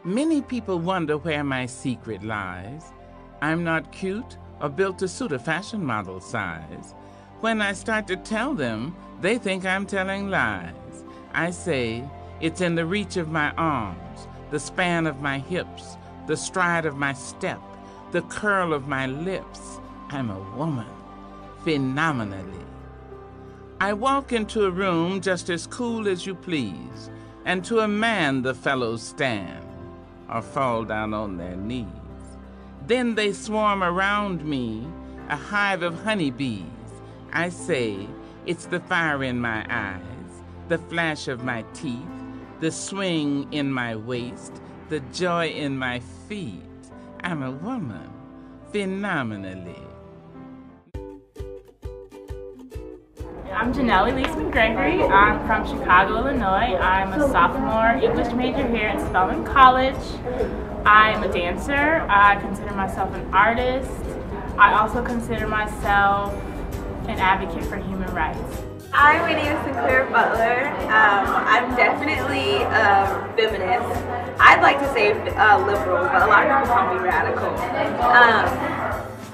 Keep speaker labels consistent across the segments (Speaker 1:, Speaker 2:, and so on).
Speaker 1: Many people wonder where my secret lies. I'm not cute or built to suit a fashion model size. When I start to tell them, they think I'm telling lies. I say, it's in the reach of my arms, the span of my hips, the stride of my step, the curl of my lips. I'm a woman, phenomenally. I walk into a room just as cool as you please, and to a man the fellows stand, or fall down on their knees. Then they swarm around me, a hive of honeybees. I say, it's the fire in my eyes, the flash of my teeth, the swing in my waist, the joy in my feet. I'm a woman, phenomenally.
Speaker 2: I'm JANELLE McGregory. I'm from Chicago, Illinois. I'm a sophomore English major here at Spelman College. I'm a dancer. I consider myself an artist. I also consider myself an advocate for human rights.
Speaker 3: Hi, my name is SYNCLAIRE BUTLER. I'm definitely a feminist. I'd like to say liberal, but a lot of people call me radical.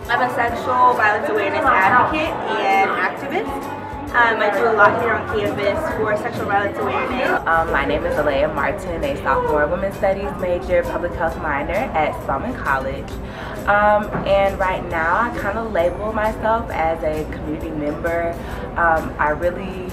Speaker 3: I'm a sexual violence awareness advocate and activist. I do a lot here on campus for sexual violence awareness.
Speaker 4: My name is ALAYA Martin, a sophomore women's studies major, public health minor at Spelman College. And right now I kind of label myself as a community member. I really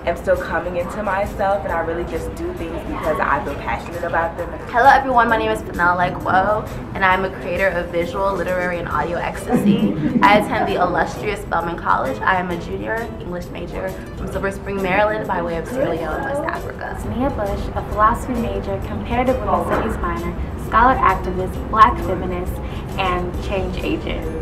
Speaker 4: am still coming into myself, and I really just do things because I feel passionate about them.
Speaker 5: Hello everyone, my name is FENNELLA, and I'm a creator of visual, literary, and audio ecstasy. I attend the illustrious Spelman College. I am a junior English major from Silver Spring, Maryland, by way of Sierra Leone, West Africa.
Speaker 6: Mia Bush, a philosophy major, comparative women's studies minor, scholar activist, black feminist, and change agent.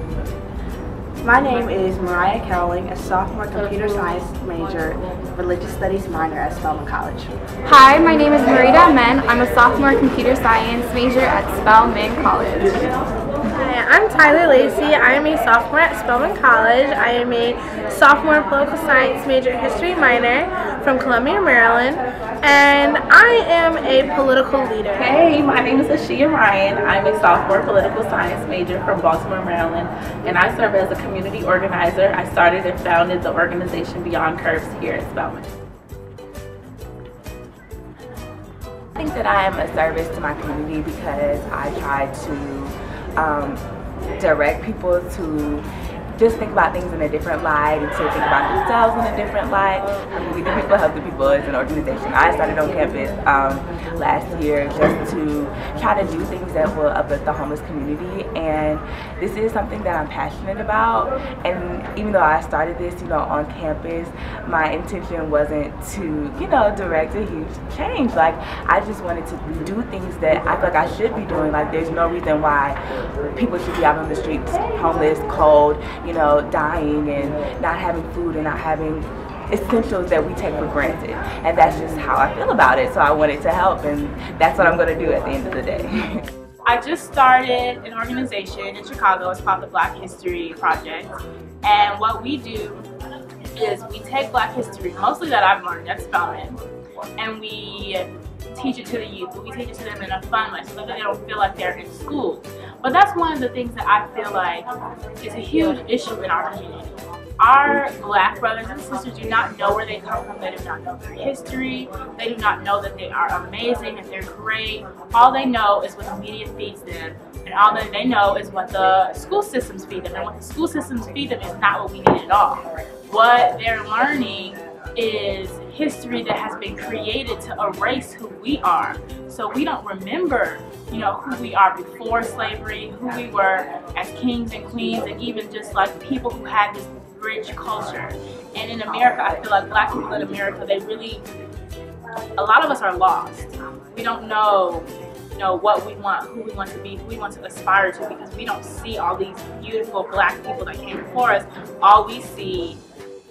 Speaker 7: My name is MARIAH, a sophomore computer science major, religious studies minor at Spelman College.
Speaker 8: Hi, my name is MAURITA. I'm a sophomore computer science major at Spelman College.
Speaker 9: Hi, I'm LACEY. I am a sophomore at Spelman College. I am a sophomore political science major, history minor from Columbia, Maryland, and I am a political leader.
Speaker 10: Hey, my name is ASHIA. I'm a sophomore political science major from Baltimore, Maryland, and I serve as a community organizer. I started and founded the organization Beyond Curves here at Spelman.
Speaker 4: I think that I am a service to my community because I try to direct people to just think about things in a different light and to think about themselves in a different light. We the People Help the People is an organization I started on campus last year just to try to do things that will uplift the homeless community, and this is something that I'm passionate about. And even though I started this, on campus, my intention wasn't to, direct a huge change. Like, I just wanted to do things that I feel like I should be doing. Like, there's no reason why people should be out on the streets, homeless, cold, dying and not having food and not having essentials that we take for granted. And that's just how I feel about it. So I wanted to help, and that's what I'm going to do at the end of the day.
Speaker 2: I just started an organization in Chicago. It's called the Black History Project. And what we do is we take Black history, mostly that I've learned at Spelman, and we teach it to the youth. We teach it to them in a fun way so that they don't feel like they're in school. But that's one of the things that I feel like is a huge issue in our community. Our Black brothers and sisters do not know where they come from. They do not know their history. They do not know that they are amazing and they're great. All they know is what the media feeds them, and all that they know is what the school systems feed them. And what the school systems feed them is not what we need at all. What they're learning is history that has been created to erase who we are. So we don't remember, who we are before slavery, who we were as kings and queens, and even just like people who had this rich culture. And in America, I feel like Black people in America, a lot of us are lost. We don't know, what we want, who we want to be, who we want to aspire to, because we don't see all these beautiful Black people that came before us. All we see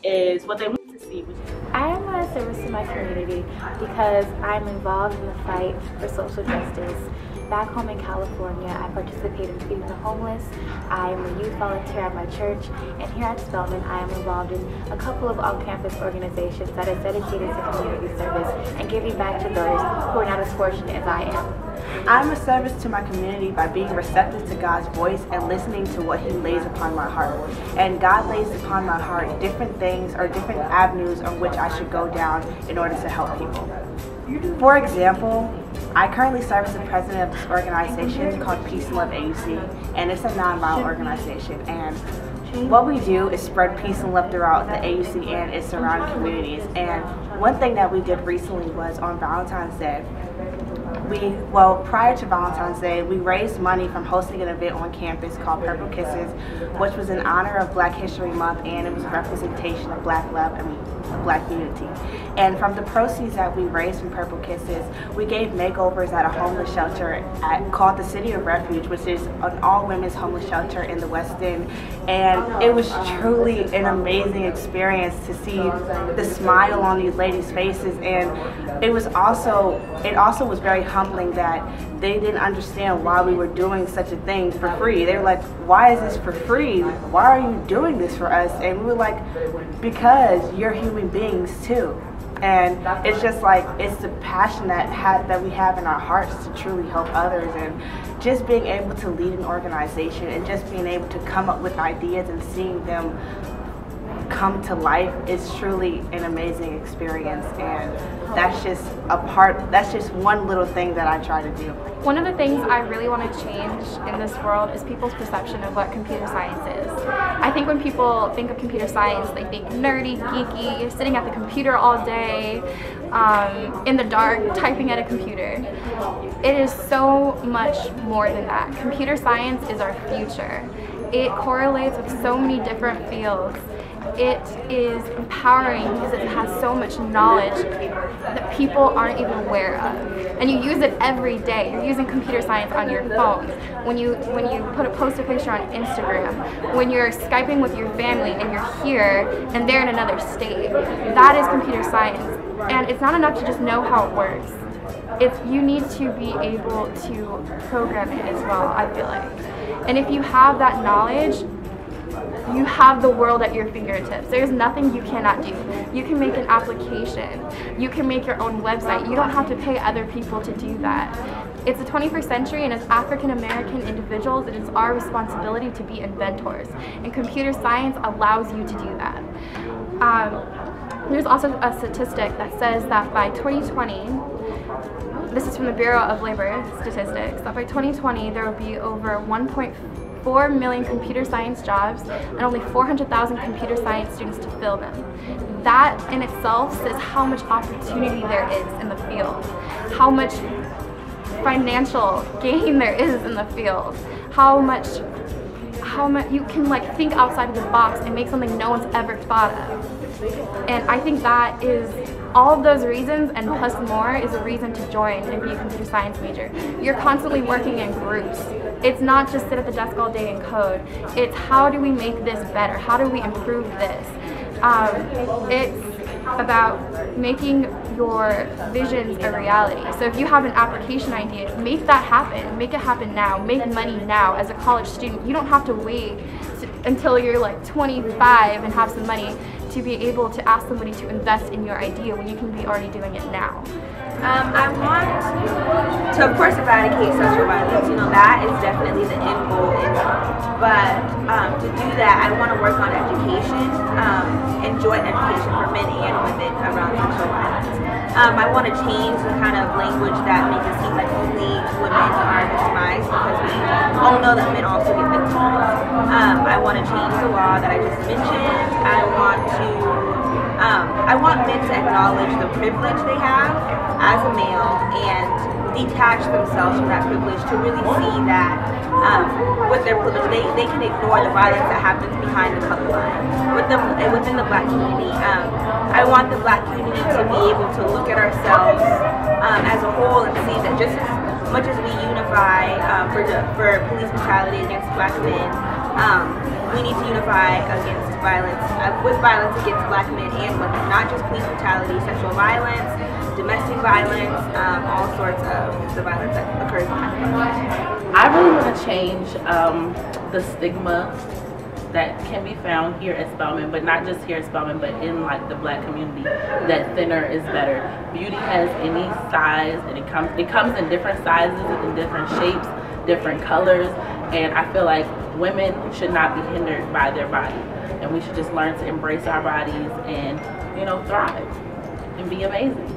Speaker 2: is what they want to see.
Speaker 6: I am a service to my community because I'm involved in the fight for social justice. Back home in California, I participate in feeding the homeless. I am a youth volunteer at my church, and here at Spelman, I am involved in a couple of on-campus organizations that are dedicated to community service and giving back to those who are not as fortunate as I am.
Speaker 7: I'm a service to my community by being receptive to God's voice and listening to what He lays upon my heart. And God lays upon my heart different things or different avenues on which I should go down in order to help people. For example, I currently serve as the president of this organization called Peace and Love AUC, and it's a nonviolent organization. And what we do is spread peace and love throughout the AUC and its surrounding communities. And one thing that we did recently was on Valentine's Day. Prior to Valentine's Day, we raised money from hosting an event on campus called Purple Kisses, which was in honor of Black History Month, and it was a representation of Black love and Black unity. And from the proceeds that we raised from Purple Kisses, we gave makeovers at a homeless shelter called the City of Refuge, which is an all-women's homeless shelter in the West End. And it was truly an amazing experience to see the smile on these ladies' faces. And it also was very humbling that they didn't understand why we were doing such a thing for free. They were like, why is this for free? Why are you doing this for us? And we were like, because you're human beings too. And it's just like, it's the passion that we have in our hearts to truly help others, and just being able to lead an organization and just being able to come up with ideas and seeing them come to life is truly an amazing experience. And that's just one little thing that I try to do.
Speaker 8: One of the things I really want to change in this world is people's perception of what computer science is. I think when people think of computer science, they think nerdy, geeky, you're sitting at the computer all day, in the dark, typing at a computer. It is so much more than that. Computer science is our future. It correlates with so many different fields. It is empowering because it has so much knowledge that people aren't even aware of. And you use it every day. You're using computer science on your phones. When you post a picture on Instagram, when you're Skyping with your family and you're here and they're in another state. That is computer science. And it's not enough to just know how it works. You need to be able to program it as well, I feel like. And if you have that knowledge, you have the world at your fingertips. There's nothing you cannot do. You can make an application. You can make your own website. You don't have to pay other people to do that. It's the 21st century, and as African American individuals, it is our responsibility to be inventors. And computer science allows you to do that. There's also a statistic that says that by 2020, this is from the Bureau of Labor Statistics, that by 2020 there will be over 1.4 million computer science jobs and only 400,000 computer science students to fill them. That in itself says how much opportunity there is in the field, how much financial gain there is in the field, how much you can like think outside of the box and make something no one's ever thought of. And I think that is all of those reasons and plus more is a reason to join and be a computer science major. You're constantly working in groups. It's not just sit at the desk all day and code. It's how do we make this better? How do we improve this? It's about making your visions a reality. So if you have an application idea, make that happen. Make it happen now. Make money now as a college student. You don't have to wait until you're like 25 and have some money to be able to ask somebody to invest in your idea when you can be already doing it now.
Speaker 3: I want to, of course, eradicate sexual violence. You know, that is definitely the end goal. But to do that, I want to work on education and joint education for men and women around sexual violence. I want to change the kind of language that makes it seem like only women are victimized, because we all know that men also get victimized. I want to change the law that I just mentioned. I want men to acknowledge the privilege they have as a male and detach themselves from that privilege to really see that with their privilege, they can ignore the violence that happens behind the color line. Within the Black community, I want the Black community to be able to look at ourselves as a whole and see that just as much as we unify for police brutality against Black men, we need to unify against with violence against Black men and women, not just police brutality, sexual violence, domestic violence, all sorts of the violence that occurs behind the color line.
Speaker 10: I really want to change the stigma that can be found here at Spelman, but not just here at Spelman, but in like the Black community, that thinner is better. Beauty has any size, and it comes in different sizes and in different shapes, different colors, and I feel like women should not be hindered by their body, and we should just learn to embrace our bodies and, you know, thrive and be amazing.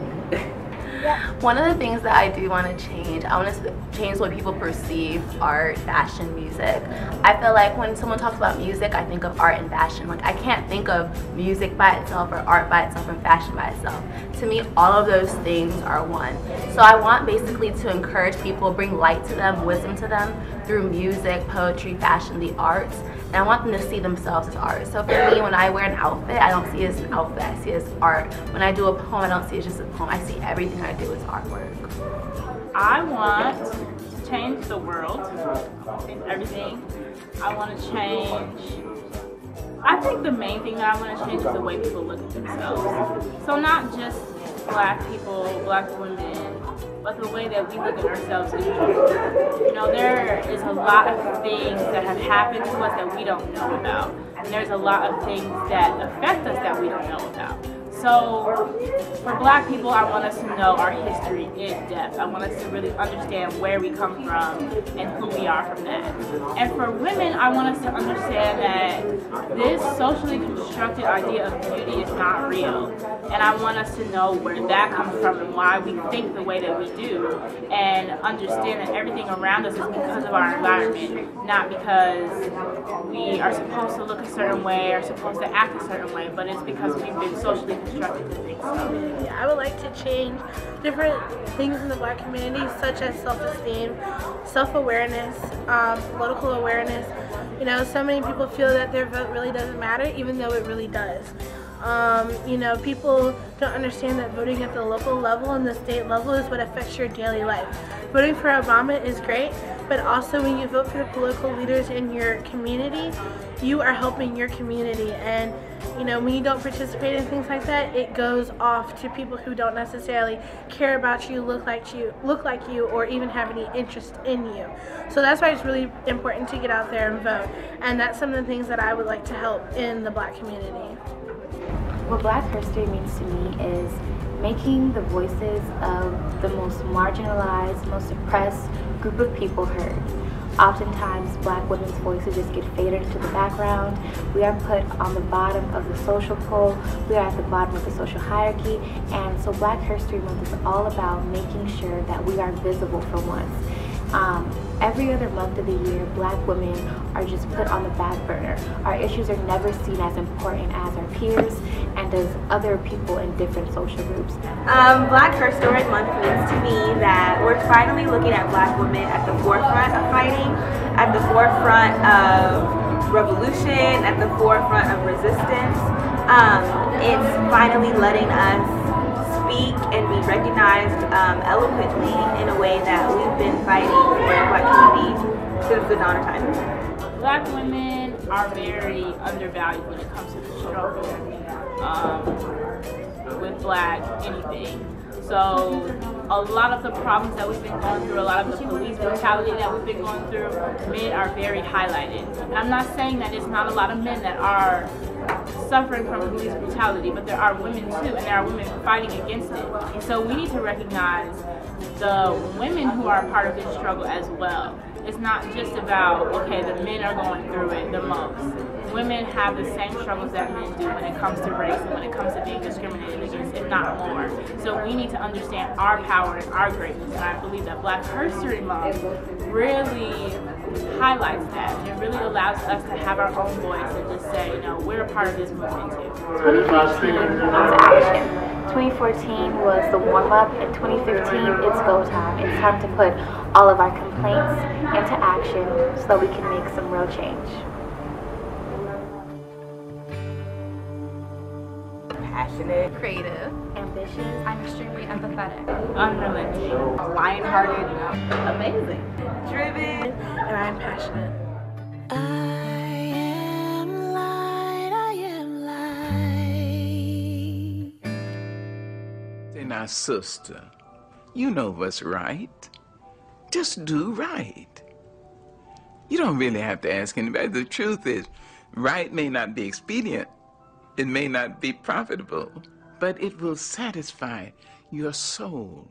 Speaker 5: One of the things that I do want to change, I want to change what people perceive art, fashion, music. I feel like when someone talks about music, I think of art and fashion. Like, I can't think of music by itself or art by itself or fashion by itself. To me, all of those things are one. So I want basically to encourage people, bring light to them, wisdom to them through music, poetry, fashion, the arts. And I want them to see themselves as art. So for me, when I wear an outfit, I don't see it as an outfit, I see it as art. When I do a poem, I don't see it as just a poem. I see everything I do as artwork.
Speaker 2: I want to change the world in everything. I want to change, I think the main thing that I want to change is the way people look at themselves. So not just Black people, Black women, but the way that we look at ourselves in general. You know, there is a lot of things that have happened to us that we don't know about. And there's a lot of things that affect us that we don't know about. So for Black people, I want us to know our history in depth. I want us to really understand where we come from and who we are from that. And for women, I want us to understand that this socially constructed idea of beauty is not real. And I want us to know where that comes from and why we think the way that we do, and understand that everything around us is because of our environment, not because we are supposed to look a certain way or supposed to act a certain way, but it's because we've been socially constructed to think so.
Speaker 9: Yeah, I would like to change different things in the Black community, such as self-esteem, self-awareness, political awareness. You know, so many people feel that their vote really doesn't matter, even though it really does. You know, people don't understand that voting at the local level and the state level is what affects your daily life. Voting for Obama is great, but also when you vote for the political leaders in your community, you are helping your community. And you know, when you don't participate in things like that, it goes off to people who don't necessarily care about you, look like you, or even have any interest in you. So that's why it's really important to get out there and vote. And that's some of the things that I would like to help in the Black community.
Speaker 6: What Black history means to me is making the voices of the most marginalized, most oppressed group of people heard. Oftentimes, Black women's voices just get faded into the background. We are put on the bottom of the social pole. We are at the bottom of the social hierarchy. And so Black History Month is all about making sure that we are visible for once. Every other month of the year, Black women are just put on the back burner. Our issues are never seen as important as our peers and as other people in different social groups.
Speaker 3: Black History Month means to me that we're finally looking at Black women at the forefront of fighting, at the forefront of revolution, at the forefront of resistance. It's finally letting us speak and be recognized eloquently in a way that we've been fighting for the Black community since the dawn of time.
Speaker 2: Black women are very undervalued when it comes to the struggle with Black anything. So a lot of the problems that we've been going through, a lot of the police brutality that we've been going through, men are very highlighted. And I'm not saying that it's not a lot of men that are suffering from police brutality, but there are women too, and there are women fighting against it. And so we need to recognize the women who are a part of this struggle as well. It's not just about, okay, the men are going through it the most. Women have the same struggles that men do when it comes to race and when it comes to being discriminated against, if not more. So we need to understand our power and our greatness, and I believe that Black History Month really highlights that, and it really allows us to have our own voice and just say, you know, we're a part of this movement too.
Speaker 6: 2015 into action. 2014 was the warm-up, and 2015 it's go time. It's time to put all of our complaints into action so that we can make some real change.
Speaker 4: Passionate,
Speaker 5: Creative,
Speaker 8: Ambitious. I'm extremely empathetic.
Speaker 2: Unrelenting,
Speaker 3: Lion-hearted,
Speaker 10: Amazing.
Speaker 3: driven,
Speaker 9: And I'm passionate.
Speaker 1: Say now, sister, you know what's right. Just do right. You don't really have to ask anybody. The truth is, Right may not be expedient, it may not be profitable, but it will satisfy your soul.